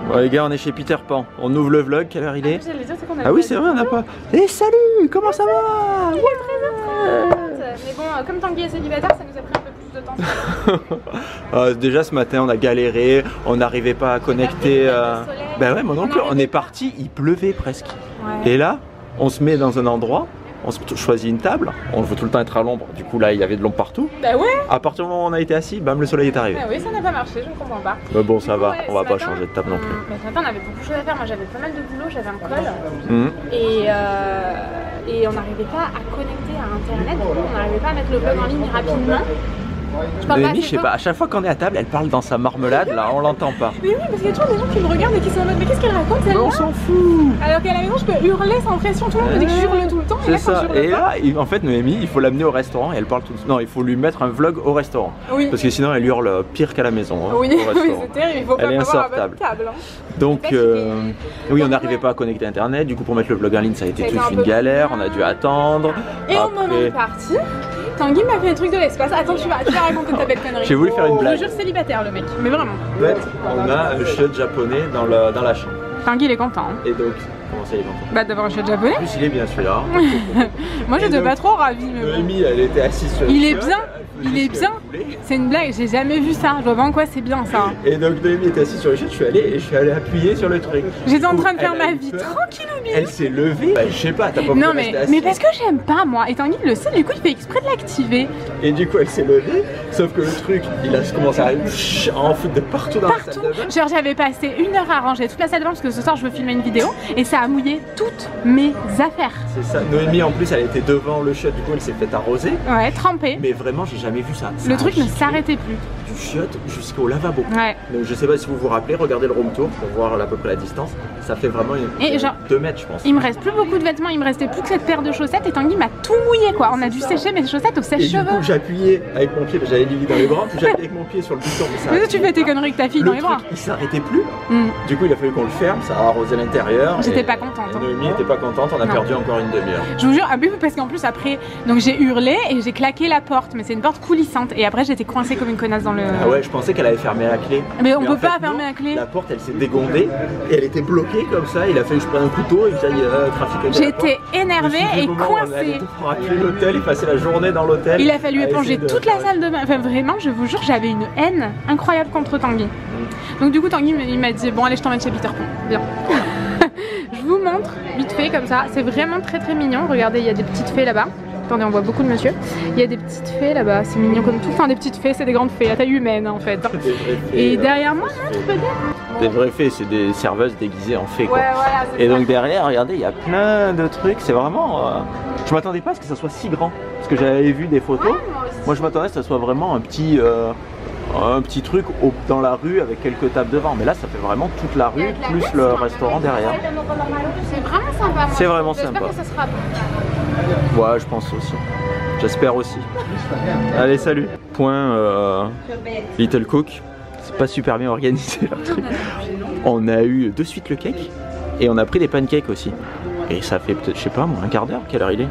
Bon les gars, on est chez Peter Pan. On ouvre le vlog, quelle heure il est? Ah oui c'est vrai, on n'a pas... Eh salut, comment ça va? Mais bon, comme Tanguy est célibataire, ça nous a pris un peu plus de temps. Déjà ce matin on a galéré, on n'arrivait pas à connecter... Bah ouais, moi non plus, on est parti, il pleuvait presque. Ouais. Et là, on se met dans un endroit, on se choisit une table, on veut tout le temps être à l'ombre, du coup là il y avait de l'ombre partout. Bah ouais. À partir du moment où on a été assis, bam, le soleil est arrivé. Bah oui, ça n'a pas marché, je ne comprends pas. Mais bon, ça va, ouais, on va pas changer de table non plus. Mais ce matin on avait beaucoup de choses à faire, moi j'avais pas mal de boulot, j'avais un call. Et on n'arrivait pas à connecter à internet, du coup on n'arrivait pas à mettre le vlog en ligne rapidement. Noémie, je sais pas, à chaque fois qu'on est à table, elle parle dans sa marmelade, là, on l'entend pas. Mais oui, parce qu'il y a toujours des gens qui me regardent et qui sont en mode, mais qu'est-ce qu'elle raconte celle-là? On s'en fout. Alors qu'à la maison, je peux hurler sans pression, tout le monde me dit que je hurle tout le temps. C'est ça, et là, en fait, Noémie, il faut l'amener au restaurant et elle parle tout de suite. Non, il faut lui mettre un vlog au restaurant. Oui. Parce que sinon, elle hurle pire qu'à la maison. Hein, oui, oui c'est terrible, il faut pas avoir à bonne table. Donc, oui, on n'arrivait pas à connecter Internet, du coup, pour mettre le vlog en ligne, ça a été toute une galère, on a dû attendre. Et au moment de partir, Tanguy m'a fait des trucs de l'espace. Attends, tu vas raconter ta belle connerie. J'ai voulu faire une blague. Je jure célibataire le mec, mais vraiment. En fait, on a un chiotte japonais dans la chambre. Tanguy il est content. Hein. Et donc, comment ça il est content? Bah d'avoir un chiotte japonais. En plus il est bien celui-là. Moi j'étais pas trop ravie mais bon. Noémie elle était assise sur le Il est bien. Il est bien. C'est une blague, j'ai jamais vu ça. Je vois pas en quoi c'est bien ça. Et donc Noémie était assise sur le chiotte, je suis allé appuyer sur le truc. J'étais en train de faire ma vie tranquille au milieu. Elle s'est levée. Bah, je sais pas, t'as pas non mais parce que j'aime pas moi. Et Tanguy le sait, du coup il fait exprès de l'activer. Et du coup elle s'est levée, sauf que le truc, il a commencé à en foutre de partout dans la salle de bain. Genre j'avais passé 1 heure à ranger toute la salle de bain parce que ce soir je veux filmer une vidéo et ça a mouillé toutes mes affaires. C'est ça. Noémie en plus elle était devant le chiotte, du coup elle s'est fait arroser. Ouais, trempée. Mais vraiment j'ai jamais vu ça. Le truc ne s'arrêtait plus. Du chiotte jusqu'au lavabo. Ouais. Donc je sais pas si vous vous rappelez, regardez le room tour pour voir à peu près la distance. Ça fait vraiment genre 2 mètres je pense. Il me reste plus beaucoup de vêtements, il me restait plus que cette paire de chaussettes et Tanguy m'a tout mouillé quoi. On a dû sécher mes chaussettes au sèche-cheveux. Du coup j'appuyais avec mon pied, j'avais Lily dans les bras, puis j'appuyais avec mon pied sur le bouton. Mais tu fais tes conneries avec ta fille dans les bras. Il s'arrêtait plus. Du coup il a fallu qu'on le ferme, ça a arrosé l'intérieur. J'étais pas contente. Noémie était pas contente, on a perdu encore une demi-heure. Je vous jure, parce qu'en plus après, donc j'ai hurlé et j'ai claqué la porte, mais c'est une porte coulissante et après j'étais coincée comme une connasse dans le... Ah ouais, je pensais qu'elle avait fermé à clé. Mais on peut pas fermer à clé. La porte elle s'est dégondée et elle était bloquée comme ça, il a fallu que je prenne un couteau et que j'aille trafiquer. J'étais énervée et coincée. L'hôtel, il passait la journée dans l'hôtel. Il a fallu éponger toute la salle de bain. Enfin vraiment, je vous jure, j'avais une haine incroyable contre Tanguy. Donc du coup Tanguy il m'a dit bon allez je t'emmène chez Peter Pan. Bien. Je vous montre vite fait comme ça, c'est vraiment très très mignon. Regardez, il y a des petites fées là-bas. Attendez, on voit beaucoup de monsieur. Il y a des petites fées là-bas, c'est mignon comme tout. Enfin, des petites fées, c'est des grandes fées à taille humaine en fait. Et derrière moi, montre peut-être. Des vraies fées, c'est des serveuses déguisées en fées quoi. Ouais, voilà, et donc derrière, regardez, il y a plein de trucs. C'est vraiment. Je m'attendais pas à ce que ça soit si grand. Parce que j'avais vu des photos. Ouais, moi je m'attendais à ce que ça soit vraiment un petit truc dans la rue avec quelques tables devant. Mais là, ça fait vraiment toute la rue, plus le restaurant derrière. C'est vraiment sympa. C'est vraiment sympa. J'espère que ça sera ouais, je pense aussi. J'espère aussi. Allez, salut. Point Little Cook. C'est pas super bien organisé leur truc. On a eu de suite le cake et on a pris des pancakes aussi. Et ça fait peut-être, je sais pas moi, un quart d'heure. Quelle heure il est?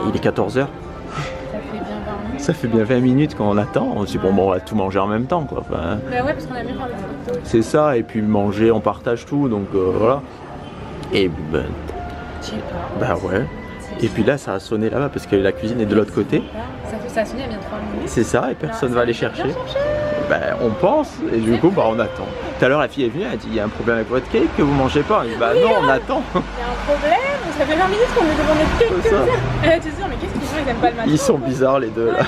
Il est 14 h. Ça fait bien 20 minutes qu'on attend. On se dit bon, on va tout manger en même temps quoi. Enfin, bah ouais, parce qu'on a mis c'est ça, et puis manger, on partage tout, donc voilà. Et ben, bah ouais. Et puis là, ça a sonné là-bas parce que la cuisine est de l'autre côté. Ça a sonné il y a bien 3 minutes. C'est ça, et personne va aller chercher. Ben, on pense, et du coup, bah, on attend. Tout à l'heure, la fille est venue, elle a dit il y a un problème avec votre cake que vous mangez pas. On dit bah non, on attend. Il y a un problème, ça fait 20 minutes qu'on nous demande notre cake comme ça. Elle a dit mais qu'est-ce qu'ils font, ils aiment pas le matin. Ils sont bizarres les deux là.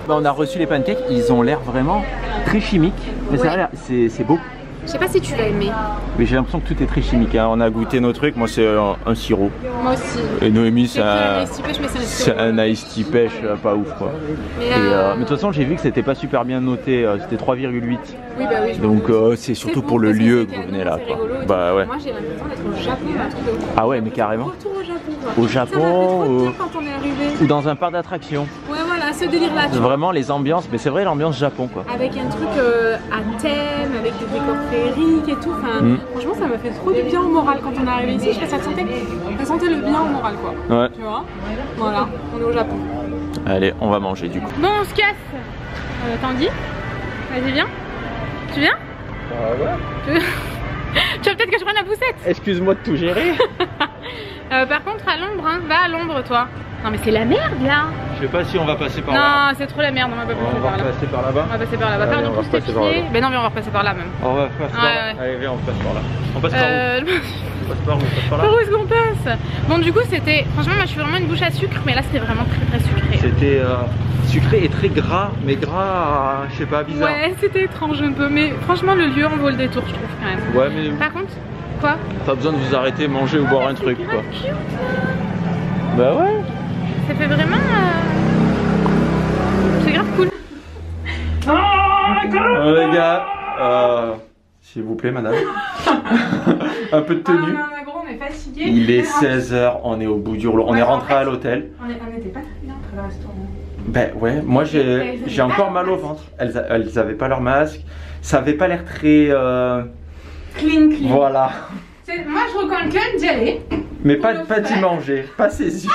Bah, on a reçu les pancakes, ils ont l'air vraiment très chimiques. Mais c'est beau. Je sais pas si tu l'as aimé. Mais j'ai l'impression que tout est très chimique. Hein. On a goûté nos trucs, moi c'est un sirop. Moi aussi. Et Noémie c'est un iced tea pêche pas ouf quoi. Mais de toute façon j'ai vu que c'était pas super bien noté, c'était 3,8. Oui bah oui. Donc c'est surtout pour le lieu que vous venez là quoi. Bah ouais. Moi j'ai l'impression d'être au Japon, un truc de ouf. Ah ouais mais carrément. Retour au Japon quoi. Au Japon quand on est arrivé. Ou dans un parc d'attractions. Ouais voilà, ce délire là. Vraiment les ambiances, mais c'est vrai l'ambiance Japon quoi. Avec un truc à thème, avec des décors féeriques et tout. Enfin, franchement, ça m'a fait trop du bien au moral quand on est arrivé ici. Ça sentait le bien au moral, quoi. Ouais. Tu vois. Voilà, on est au Japon. Allez, on va manger du coup. Bon, on se casse. Tanguy, vas-y, viens. Tu viens? Ah ouais. Tu veux peut-être que je prenne la poussette? Excuse-moi de tout gérer. Par contre, à l'ombre, hein. Va à l'ombre, toi. Non, mais c'est la merde là. Je sais pas si on va passer par là. Non, c'est trop la merde, on va pas passer On va par là. passer par là-bas. On va passer par là-bas. Pardon pour tes pieds. Mais non, mais on va repasser par là même. On va passer par là. Allez, viens, on passe par là. On passe par où? On passe par où? On passe par là. Par où est-ce qu'on passe? Bon, du coup, c'était. Franchement, moi je suis vraiment une bouche à sucre, mais là c'était vraiment très sucré. C'était sucré et très gras, mais gras, je sais pas, bizarre. Ouais, c'était étrange un peu, mais franchement, le lieu en vaut le détour, je trouve quand même. Ouais, mais. Par contre, quoi? T'as besoin de vous arrêter, manger ou boire un truc, quoi. Cute. Bah ouais. Ça fait vraiment. C'est grave cool. Les gars, s'il vous plaît, madame. Un peu de tenue. On est fatigué. Il est 16 h, on est au bout du rouleau. On est rentré à l'hôtel. On était pas très bien après le restaurant. Ben ouais, moi j'ai encore mal au ventre. Elles avaient pas leur masque. Ça avait pas l'air très. Clean. Voilà. Moi je recommande quand même d'y aller. Mais pas d'y manger. Passez-y.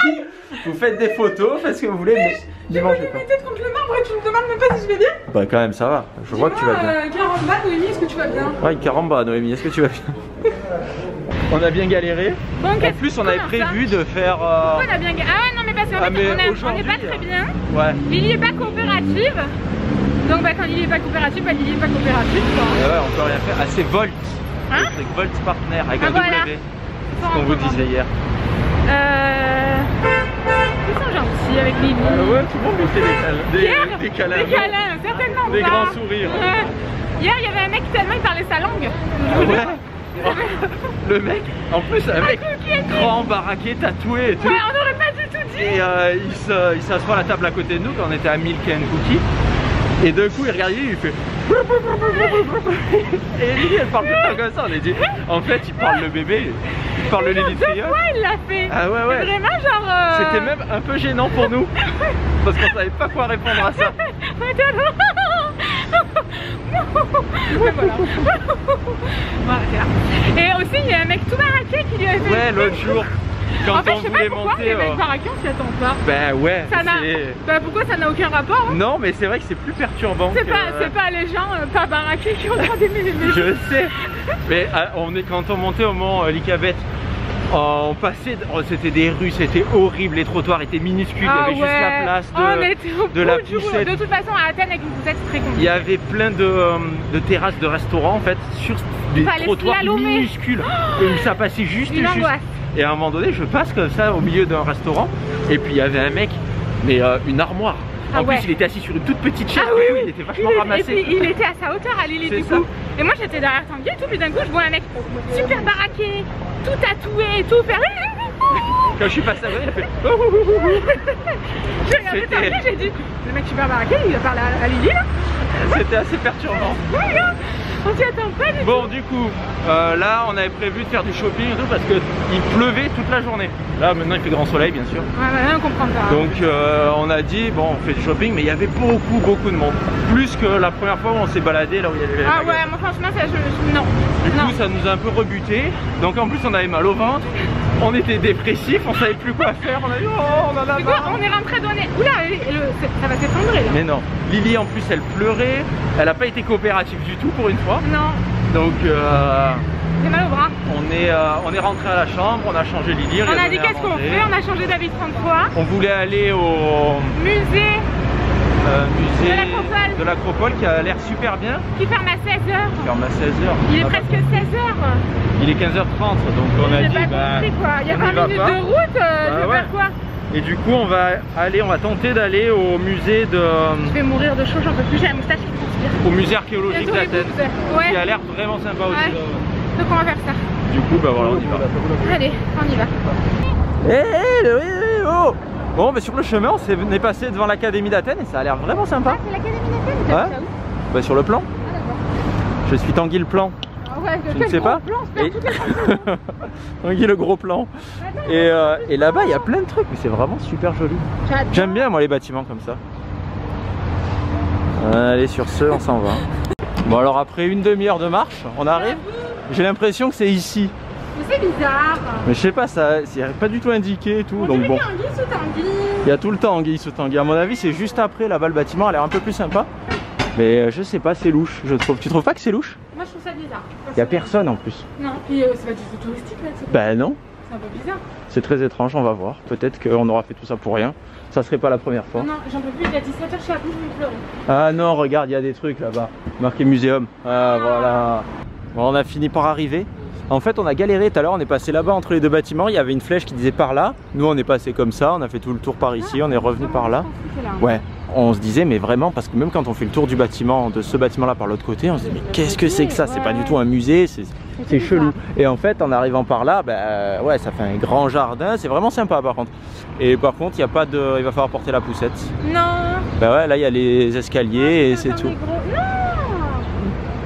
Vous faites des photos, faites ce que vous voulez, mais n'y mangez pas. J'ai tête contre le marbre et tu me demandes même pas si je vais bien. Bah quand même ça va. Je vois que tu vas bien. Caramba, Noémie, est-ce que tu vas bien? Ouais, caramba, Noémie, est-ce que tu vas bien? On a bien galéré. Bon, en plus, on avait prévu de faire. On a bien galéré. Ah ouais, non, mais parce qu'en fait, on est pas très bien. Ouais. Lily est pas coopérative. Donc, bah, quand Lily est pas coopérative, bah, Lily est pas coopérative. Et ouais, on peut rien faire. Ah, c'est Volt. Hein? C'est Volt Partner avec un voilà. W. C'est ce qu'on vous disait hier. Ils sont gentils avec Lily. Ouais, tout le monde nous fait des câlins. Des câlins, certainement. Des pas. grands sourires. Hier, il y avait un mec tellement il parlait sa langue. Ouais. Le mec, en plus, un mec grand, baraqué, tatoué et tout. Ouais, on n'aurait pas du tout dit. Et il s'assoit à la table à côté de nous quand on était à Milk and Cookie. Et d'un coup, il regarde Lily, il fait. Et Lily, elle parle tout le temps comme ça. On a dit, en fait, il parle le bébé, il parle le Lily Triol. Ouais, il l'a fait. Ah ouais, ouais. Vraiment, genre. C'était même un peu gênant pour nous. Parce qu'on savait pas quoi répondre à ça. On était là. Voilà. Et aussi, il y a un mec tout baraqué qui lui a fait. Ouais, l'autre jour. Quand en fait, on voulait monter. Les mecs baraqués, on s'y attend pas. Ben ouais. Bah pourquoi ça n'a aucun rapport hein? Non, mais c'est vrai que c'est plus perturbant. C'est pas les gens pas baraqués qui ont le droit d'aimer les méchants. Je sais. Mais quand on montait au mont Likabet, on passait, c'était des rues, c'était horrible, les trottoirs étaient minuscules, il y avait juste la place de la poussette. De toute façon, à Athènes, avec une poussette, c'est très compliqué. Il y avait plein de terrasses de restaurants en fait, sur des trottoirs minuscules, où ça passait juste. Et à un moment donné, je passe comme ça au milieu d'un restaurant, et puis il y avait un mec, mais une armoire. En plus, il était assis sur une toute petite chaise, il était vachement ramassé. Et puis, il était à sa hauteur à Lily du coup. Et moi j'étais derrière Tanguy et tout, puis d'un coup je vois un mec super baraqué, tout tatoué et tout, faire. Quand je suis passé à côté, il a fait. J'ai regardé Tanguy, j'ai dit, le mec super baraqué, il a parlé à Lily là. C'était assez perturbant. On s'y attend pas du tout. Bon, du coup, là on avait prévu de faire du shopping et tout parce qu'il pleuvait toute la journée. Là maintenant il fait grand soleil bien sûr. Ouais, maintenant on comprend pas. Donc on a dit, bon, on fait du shopping, mais il y avait beaucoup de monde. Plus que la première fois où on s'est baladé là où il y avait les magasins. Ouais, moi franchement, ça, non. Du coup, ça nous a un peu rebuté. Donc en plus, on avait mal au ventre. On était dépressifs, on savait plus quoi faire. On a dit, oh, on en a marre. Du coup, on est rentré dans les. Oula, ça va s'effondrer là. Mais non. Lily en plus, elle pleurait. Elle n'a pas été coopérative du tout pour une fois. Non. Donc j'ai mal au bras. On est rentré à la chambre, on a changé Lily. On a dit qu'est-ce qu'on fait, on a changé d'avis 30 fois. On voulait aller au musée de l'Acropole qui a l'air super bien. Qui ferme à 16 h. Qui ferme à 16 h. Il est presque 16 h. Il est 15 h 30, donc on a dit il y a 20 minutes de route, je vais faire quoi? Et du coup on va tenter d'aller au musée de... Je vais mourir de chaud, j'en peux plus, j'ai la moustache qui transpire. Au musée archéologique d'Athènes, qui a l'air vraiment sympa aussi. Donc on va faire ça. Du coup bah voilà, on y va. Allez, on y va. Oh. Bon, mais sur le chemin on est passé devant l'académie d'Athènes et ça a l'air vraiment sympa. Ah, c'est l'académie d'Athènes? Ouais. Bah sur le plan. Ah d'accord. Je suis Tanguy le plan. Ouais, tu ne sais pas Tanguy le gros plan. Et là-bas il y a plein de trucs, mais c'est vraiment super joli. J'aime bien moi les bâtiments comme ça. Allez, sur ce, on s'en va. Bon alors après une demi-heure de marche, on arrive. J'ai l'impression que c'est ici. Mais c'est bizarre. Mais je sais pas, ça c'est pas du tout indiqué et tout. Donc bon. Il y a tout le temps anguille sous Tanguy. À mon avis c'est juste après, là-bas le bâtiment a l'air un peu plus sympa. Mais je sais pas, c'est louche, je trouve. Tu trouves pas que c'est louche? Moi je trouve ça bizarre. Il y a personne en plus. Non, puis c'est pas du tout touristique là. Bah non. C'est un peu bizarre. C'est très étrange, on va voir. Peut-être qu'on aura fait tout ça pour rien. Ça serait pas la première fois. Non, j'en peux plus, il est à 17h, je suis à bout, je vais pleurer. Ah non, regarde, il y a des trucs là-bas. Marqué muséum. Ah voilà. Bon, on a fini par arriver. En fait, on a galéré tout à l'heure, on est passé là-bas entre les deux bâtiments. Il y avait une flèche qui disait par là. Nous, on est passé comme ça, on a fait tout le tour par ici, on est revenu par là. Ouais, on se disait, mais vraiment, parce que même quand on fait le tour du bâtiment, de ce bâtiment-là par l'autre côté, on se dit, mais qu'est-ce que c'est que ça? C'est pas du tout un musée, c'est chelou. Et en fait, en arrivant par là, bah, ouais, ça fait un grand jardin. C'est vraiment sympa par contre. Et par contre, il y a pas de, il va falloir porter la poussette. Non. Bah ouais, là, il y a les escaliers et c'est tout.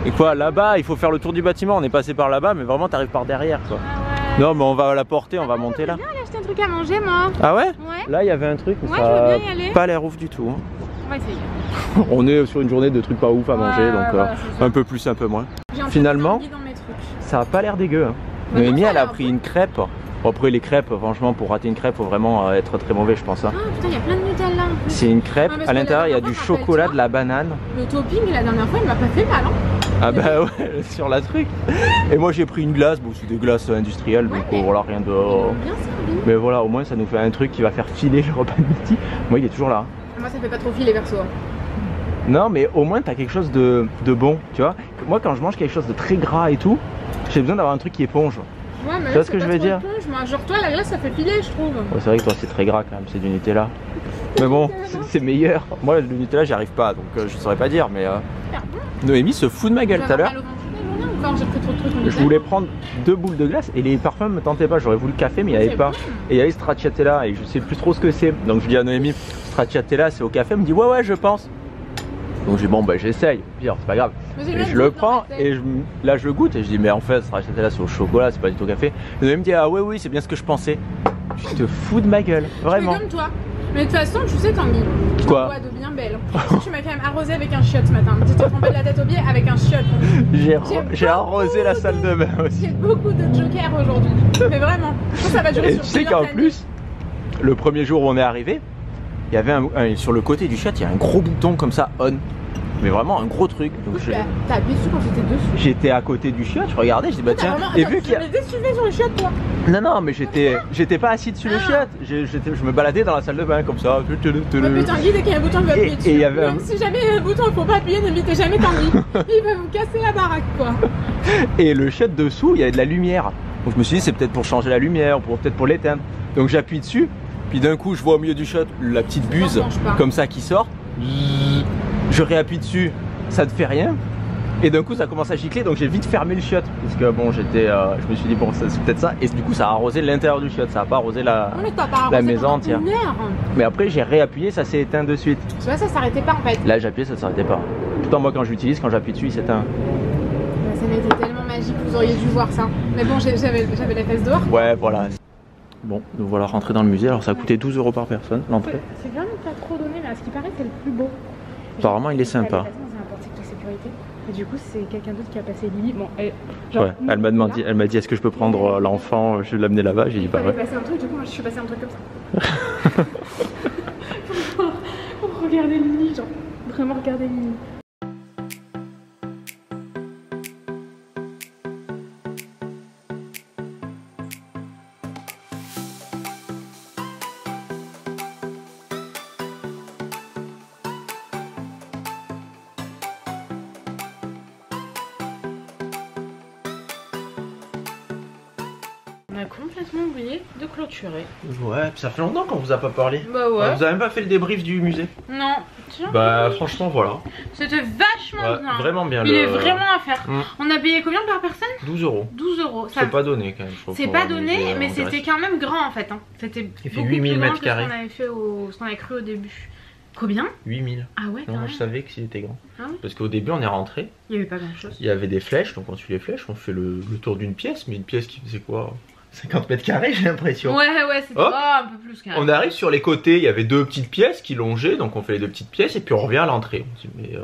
Et quoi, là-bas, il faut faire le tour du bâtiment. On est passé par là-bas, mais vraiment, t'arrives par derrière, quoi. Ah ouais. Non, mais on va la porter, on va monter là. Je vais bien aller acheter un truc à manger, moi. Ah ouais? Ouais. Là, il y avait un truc, mais Ouais, ça je veux a bien y aller. pas l'air ouf du tout. Hein. On va essayer. On est sur une journée de trucs pas ouf à manger, donc voilà, un peu plus, un peu moins. J'ai un peu Finalement, d'envie dans mes trucs. ça a pas l'air dégueu. Hein. Mais Noémie, non, ça a elle a l'air pris bon. une crêpe. Bon, après, les crêpes, franchement, pour rater une crêpe, faut vraiment être très mauvais, je pense. Hein. Ah putain, il y a plein de Nutella en plus. C'est une crêpe, Ouais, parce à que l'intérieur, il y a la du dernière fois, chocolat, rappelle-toi, de la banane. Le topping, la dernière fois, il m'a pas fait mal, hein. Ah bah ouais, sur la truc. Et moi j'ai pris une glace, bon c'est des glaces industrielles, donc mais voilà, rien de... Ils l'ont bien servi. Mais voilà, au moins ça nous fait un truc qui va faire filer le repas de midi. Moi il est toujours là. Moi, ça fait pas trop filer perso. Non mais au moins t'as quelque chose de bon, tu vois. Moi quand je mange quelque chose de très gras et tout, j'ai besoin d'avoir un truc qui éponge. Ouais, mais Tu vois ce que je veux dire? Genre, toi, la glace, ça fait filer, je trouve. Ouais, c'est vrai que toi c'est très gras quand même, c'est du Nutella. Mais bon, c'est meilleur. Moi le Nutella j'y arrive pas, donc je saurais pas dire, mais... Noémie se fout de ma gueule tout à l'heure. Je voulais prendre 2 boules de glace et les parfums me tentaient pas. J'aurais voulu le café mais il n'y avait pas. Et il y avait stracciatella et je sais plus trop ce que c'est. Donc je dis à Noémie, stracciatella c'est au café. Elle me dit ouais je pense. Donc je dis bon bah j'essaye. Pire c'est pas grave. Et je le prends et là je le goûte et je dis mais en fait stracciatella c'est au chocolat, c'est pas du tout au café. Et Noémie me dit ah ouais oui c'est bien ce que je pensais. Tu te fous de ma gueule, vraiment. Je fais comme toi. Mais de toute façon, tu sais, Tanguy, je Quoi? bois de bien belle. Tu m'as quand même arrosé avec un chiotte ce matin. Tu t'es trompé de la tête au pied avec un chiotte. J'ai arrosé la salle de bain aussi. J'ai beaucoup de jokers aujourd'hui. Mais vraiment, je pense que ça va durer Et sur tu sais plusieurs qu'en années. plus, le premier jour où on est arrivé, il y avait sur le côté du chiotte, il y a un gros bouton comme ça, on. Mais vraiment un gros truc. Donc T'as appuyé dessus quand j'étais dessus. j'étais à côté du chiotte, je regardais, je dis bah tiens. Et vu qu'il y a... Tu suivais sur le chiotte, toi. Non mais j'étais pas assis dessus le chiotte. Je me baladais dans la salle de bain comme ça. Ouais, mais Tanguy, dès qu'il y a un bouton, il va appuyer dessus. Et il y avait Même si jamais il y a un bouton, il faut pas appuyer, n'invitez jamais Tanguy. Il va vous casser la baraque, quoi. Et le chiotte dessous, il y avait de la lumière. Donc je me suis dit c'est peut-être pour changer la lumière, peut-être pour l'éteindre. Donc j'appuie dessus, puis d'un coup je vois au milieu du chiotte la petite buse comme ça qui sort. Je réappuie dessus, ça ne fait rien. Et d'un coup ça commence à gicler, donc j'ai vite fermé le chiotte. Parce que bon je me suis dit bon c'est peut-être ça. Et du coup ça a arrosé l'intérieur du chiotte, ça a pas arrosé la maison entière. Mais après j'ai réappuyé, ça s'est éteint de suite. Tu vois ça s'arrêtait pas en fait. Là j'ai appuyé, ça s'arrêtait pas. Pourtant moi quand j'utilise, quand j'appuie dessus il s'éteint. Ça a été tellement magique, vous auriez dû voir ça. Mais bon j'avais la face dehors. Ouais voilà. Bon, nous voilà rentrés dans le musée, alors ça a coûté 12 € par personne l'entrée. C'est vraiment pas trop donné, mais à ce qui paraît c'est le plus beau. Apparemment il est sympa. Et du coup c'est quelqu'un d'autre qui a passé Lily. Bon, elle m'a dit est-ce que je peux prendre l'enfant, je vais l'amener là-bas, j'ai dit bah ouais. Passer un truc, du coup moi je suis passé un truc comme ça. pour regarder Lily, genre vraiment regarder Lily. On a complètement oublié de clôturer. Ouais, ça fait longtemps qu'on vous a pas parlé. Bah ouais. Vous avez même pas fait le débrief du musée? Non. Tiens, bah franchement voilà. c'était vachement bien. Vraiment bien. Il est vraiment à faire. Mmh. On a payé combien par personne? 12 €. 12 €. C'est pas donné quand même. C'est pas donné, mais c'était quand même grand en fait. Hein. C'était il fait beaucoup 8000 plus grand mètres carrés. Ce qu'on avait cru au début. Combien? 8000. Ah ouais, non, moi je savais qu'il était grand. Ah ouais. Parce qu'au début on est rentré. Il y avait pas grand chose. Il y avait des flèches, donc on suit les flèches, on fait le tour d'une pièce, mais une pièce qui faisait quoi? 50 mètres carrés j'ai l'impression. Ouais c'était un peu plus carré. On arrive sur les côtés, il y avait 2 petites pièces qui longeaient, donc on fait les 2 petites pièces et puis on revient à l'entrée. On se dit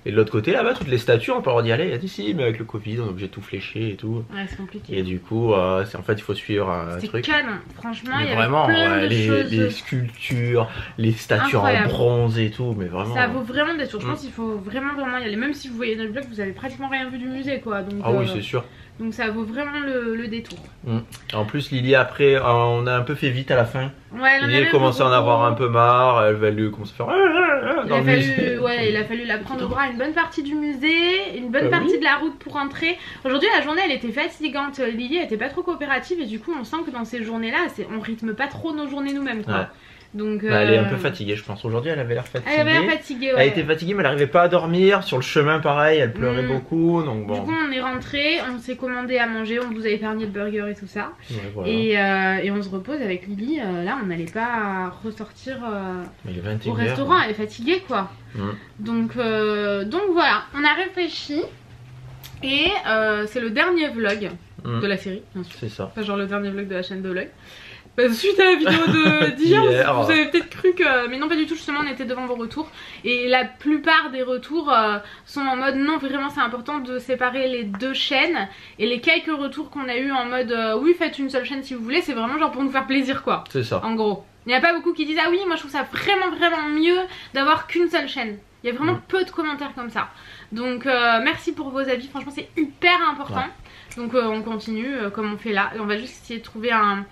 Et de l'autre côté, là-bas, toutes les statues, on peut leur dire allez, il a dit si, mais avec le Covid, on est obligé de tout flécher et tout. Ouais, c'est compliqué. Et du coup, en fait, il faut suivre un truc. C'est canon, franchement, mais il y vraiment, avait plein de choses. les sculptures, les statues incroyable. En bronze et tout, mais vraiment. Ça vaut vraiment des tours. Je pense qu'il faut vraiment y aller. Même si vous voyez notre vlog, vous avez pratiquement rien vu du musée, quoi. Donc, ah oui, c'est sûr. Donc ça vaut vraiment le détour. En plus, Lily, après, on a un peu fait vite à la fin. Ouais, Lily commençait à en avoir un peu marre, elle va lui commencer à faire. Il a fallu la prendre au bras une bonne partie du musée, une bonne partie de la route pour rentrer. Aujourd'hui, la journée, elle était fatigante. Lily, elle était pas trop coopérative et du coup, on sent que dans ces journées-là, on rythme pas trop nos journées nous-mêmes, quoi. Ouais. Donc, elle est un peu fatiguée, je pense. Aujourd'hui, elle avait l'air fatiguée. Elle avait l'air fatiguée, ouais. Elle était fatiguée, mais elle n'arrivait pas à dormir. Sur le chemin, pareil, elle pleurait beaucoup. Donc bon. Du coup, on est rentré, on s'est commandé à manger, on vous a épargné le burger et tout ça. Ouais, voilà. Et on se repose avec Lily. Là, on n'allait pas ressortir au 21h, restaurant. Elle est fatiguée, quoi. Donc voilà, on a réfléchi. Et c'est le dernier vlog de la série, bien sûr. C'est ça. Pas genre le dernier vlog de la chaîne de vlog. Suite à la vidéo d'hier, vous avez peut-être cru que... Mais non, pas du tout, justement, on était devant vos retours. Et la plupart des retours sont en mode non, vraiment c'est important de séparer les deux chaînes. Et les quelques retours qu'on a eu en mode oui, faites une seule chaîne si vous voulez, c'est vraiment genre pour nous faire plaisir, quoi. C'est ça. En gros. Il n'y a pas beaucoup qui disent ah oui, moi je trouve ça vraiment mieux d'avoir qu'une seule chaîne. Il y a vraiment peu de commentaires comme ça. Donc merci pour vos avis, franchement c'est hyper important. Donc on continue comme on fait là. Et on va juste essayer de trouver un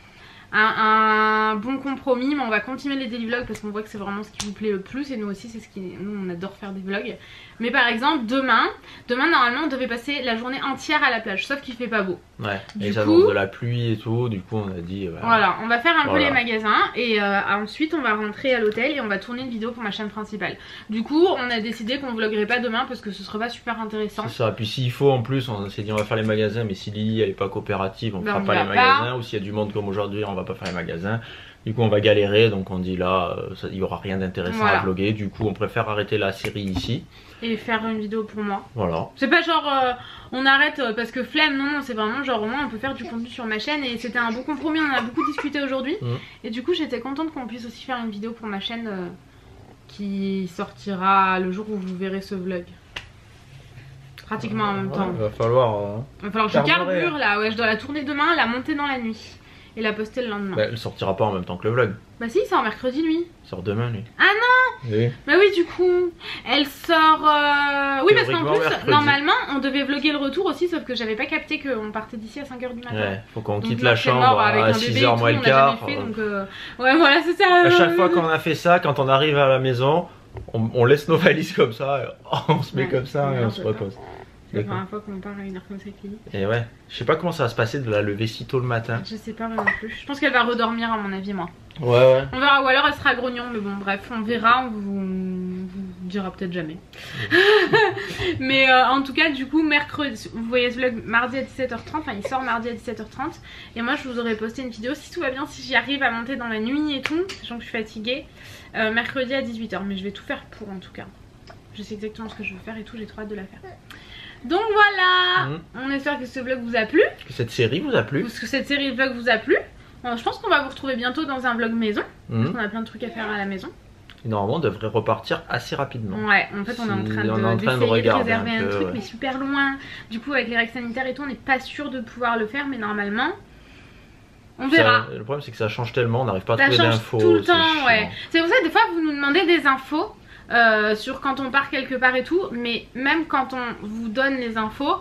bon compromis, mais on va continuer les daily vlogs parce qu'on voit que c'est vraiment ce qui vous plaît le plus et nous aussi c'est ce qui nous on adore faire des vlogs. Mais par exemple demain normalement on devait passer la journée entière à la plage, sauf qu'il fait pas beau. Ouais, et ça annonce de la pluie et tout, du coup on a dit voilà, on va faire un peu les magasins et ensuite on va rentrer à l'hôtel et on va tourner une vidéo pour ma chaîne principale. Du coup on a décidé qu'on vloguerait pas demain parce que ce serait pas super intéressant. C'est ça, puis s'il faut en plus on s'est dit on va faire les magasins, mais si Lily elle est pas coopérative on fera pas les magasins, ou s'il y a du monde comme aujourd'hui on va pas faire les magasins. Du coup on va galérer, donc on dit là il y aura rien d'intéressant à vlogger, du coup on préfère arrêter la série ici. Et faire une vidéo pour moi. Voilà. C'est pas genre on arrête parce que flemme, non, c'est vraiment genre au moins on peut faire du contenu sur ma chaîne et c'était un bon compromis, on en a beaucoup discuté aujourd'hui. Et du coup j'étais contente qu'on puisse aussi faire une vidéo pour ma chaîne qui sortira le jour où vous verrez ce vlog. Pratiquement en même temps. Va falloir que je carbure là, ouais, je dois la tourner demain, la monter dans la nuit. Et la poster le lendemain. Bah, elle sortira pas en même temps que le vlog. Bah si, il sort mercredi lui. Il sort demain lui. Ah non. Oui. Bah oui, du coup, elle sort... Oui, parce qu'en plus, mercredi. Normalement, on devait vlogger le retour aussi, sauf que j'avais pas capté qu'on partait d'ici à 5h du matin. Ouais, faut qu'on quitte la chambre à 6h moins le quart. Ouais, voilà, c'est ça. À chaque fois qu'on a fait ça, quand on arrive à la maison, on laisse nos valises comme ça, on se met comme ça et on se repose. C'est la première fois qu'on part à une heure comme ça avec Lily. Et ouais, je sais pas comment ça va se passer de la lever si tôt le matin. Je sais pas moi non plus. Je pense qu'elle va redormir à mon avis moi. Ouais. On verra, ou alors elle sera grognon, mais bon bref, on verra, on vous dira peut-être jamais. Mais en tout cas du coup mercredi, vous voyez ce vlog mardi à 17h30, enfin il sort mardi à 17h30. Et moi je vous aurais posté une vidéo si tout va bien, si j'y arrive à monter dans la nuit et tout, sachant que je suis fatiguée, mercredi à 18h. Mais je vais tout faire pour en tout cas. Je sais exactement ce que je veux faire et tout, j'ai trop hâte de la faire. Donc voilà, on espère que ce vlog vous a plu. Que cette série vous a plu. Que cette série de vlog vous a plu. Je pense qu'on va vous retrouver bientôt dans un vlog maison. Parce qu'on a plein de trucs à faire à la maison. Et normalement on devrait repartir assez rapidement. Ouais, en fait on est en train de réserver un truc mais super loin. Du coup avec les règles sanitaires et tout on n'est pas sûr de pouvoir le faire, mais normalement on verra. Le problème c'est que ça change tellement, on n'arrive pas à trouver d'infos. Tout le temps, ouais. C'est pour ça que des fois vous nous demandez des infos. Sur quand on part quelque part et tout, mais même quand on vous donne les infos,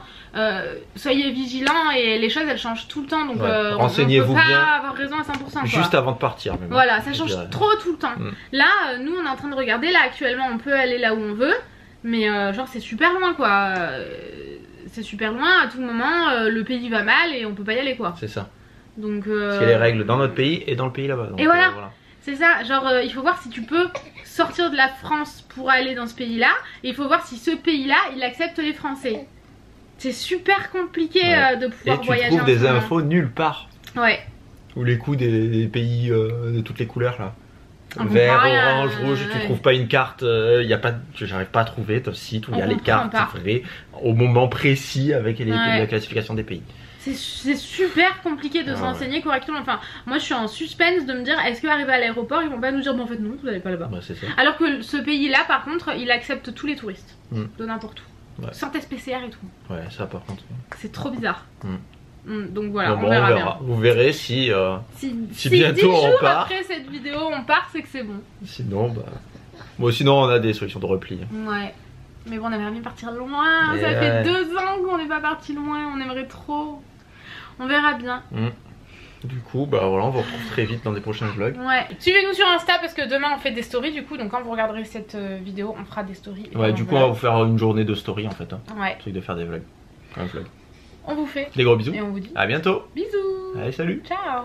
soyez vigilants et les choses elles changent tout le temps, donc renseignez-vous bien. On peut pas avoir raison à 100%. Juste avant de partir. Même. Voilà, ça change trop tout le temps. Là, nous on est en train de regarder, là actuellement on peut aller là où on veut, mais genre c'est super loin quoi. C'est super loin, à tout moment le pays va mal et on peut pas y aller quoi. C'est ça. Donc parce qu'il y a les règles dans notre pays et dans le pays là-bas. Et voilà. C'est ça, genre il faut voir si tu peux sortir de la France pour aller dans ce pays-là. Et il faut voir si ce pays-là, il accepte les Français. C'est super compliqué de pouvoir voyager. Et tu trouves des infos nulle part. Ouais. Ou les coûts des pays de toutes les couleurs là. vert, orange, rouge, tu trouves pas une carte, y a pas, j'arrive pas à trouver ton site où il y a les cartes vraies au moment précis avec la classification des pays. C'est super compliqué de s'enseigner correctement. Enfin, moi je suis en suspense de me dire est-ce qu'arriver à l'aéroport ils vont pas nous dire bon en fait non, vous n'allez pas là-bas. Alors que ce pays-là par contre il accepte tous les touristes de n'importe où, sans test PCR et tout. Ouais, ça par contre. C'est trop bizarre. Donc voilà, on verra bien. Vous verrez si bientôt on part. Après cette vidéo on part, c'est que c'est bon. Sinon, bon, sinon on a des solutions de repli. Ouais. Mais bon, on aimerait bien partir loin. Ça fait 2 ans qu'on n'est pas parti loin. On aimerait trop. On verra bien. Du coup, voilà, on vous retrouve très vite dans des prochains vlogs. Ouais. Suivez-nous sur Insta parce que demain on fait des stories du coup. Donc quand vous regarderez cette vidéo, on fera des stories. Ouais, du coup, on va vous faire une journée de story en fait. Ouais. Truc de faire des vlogs. Un vlog. On vous fait des gros bisous. Et on vous dit à bientôt. Bisous. Allez, salut. Ciao.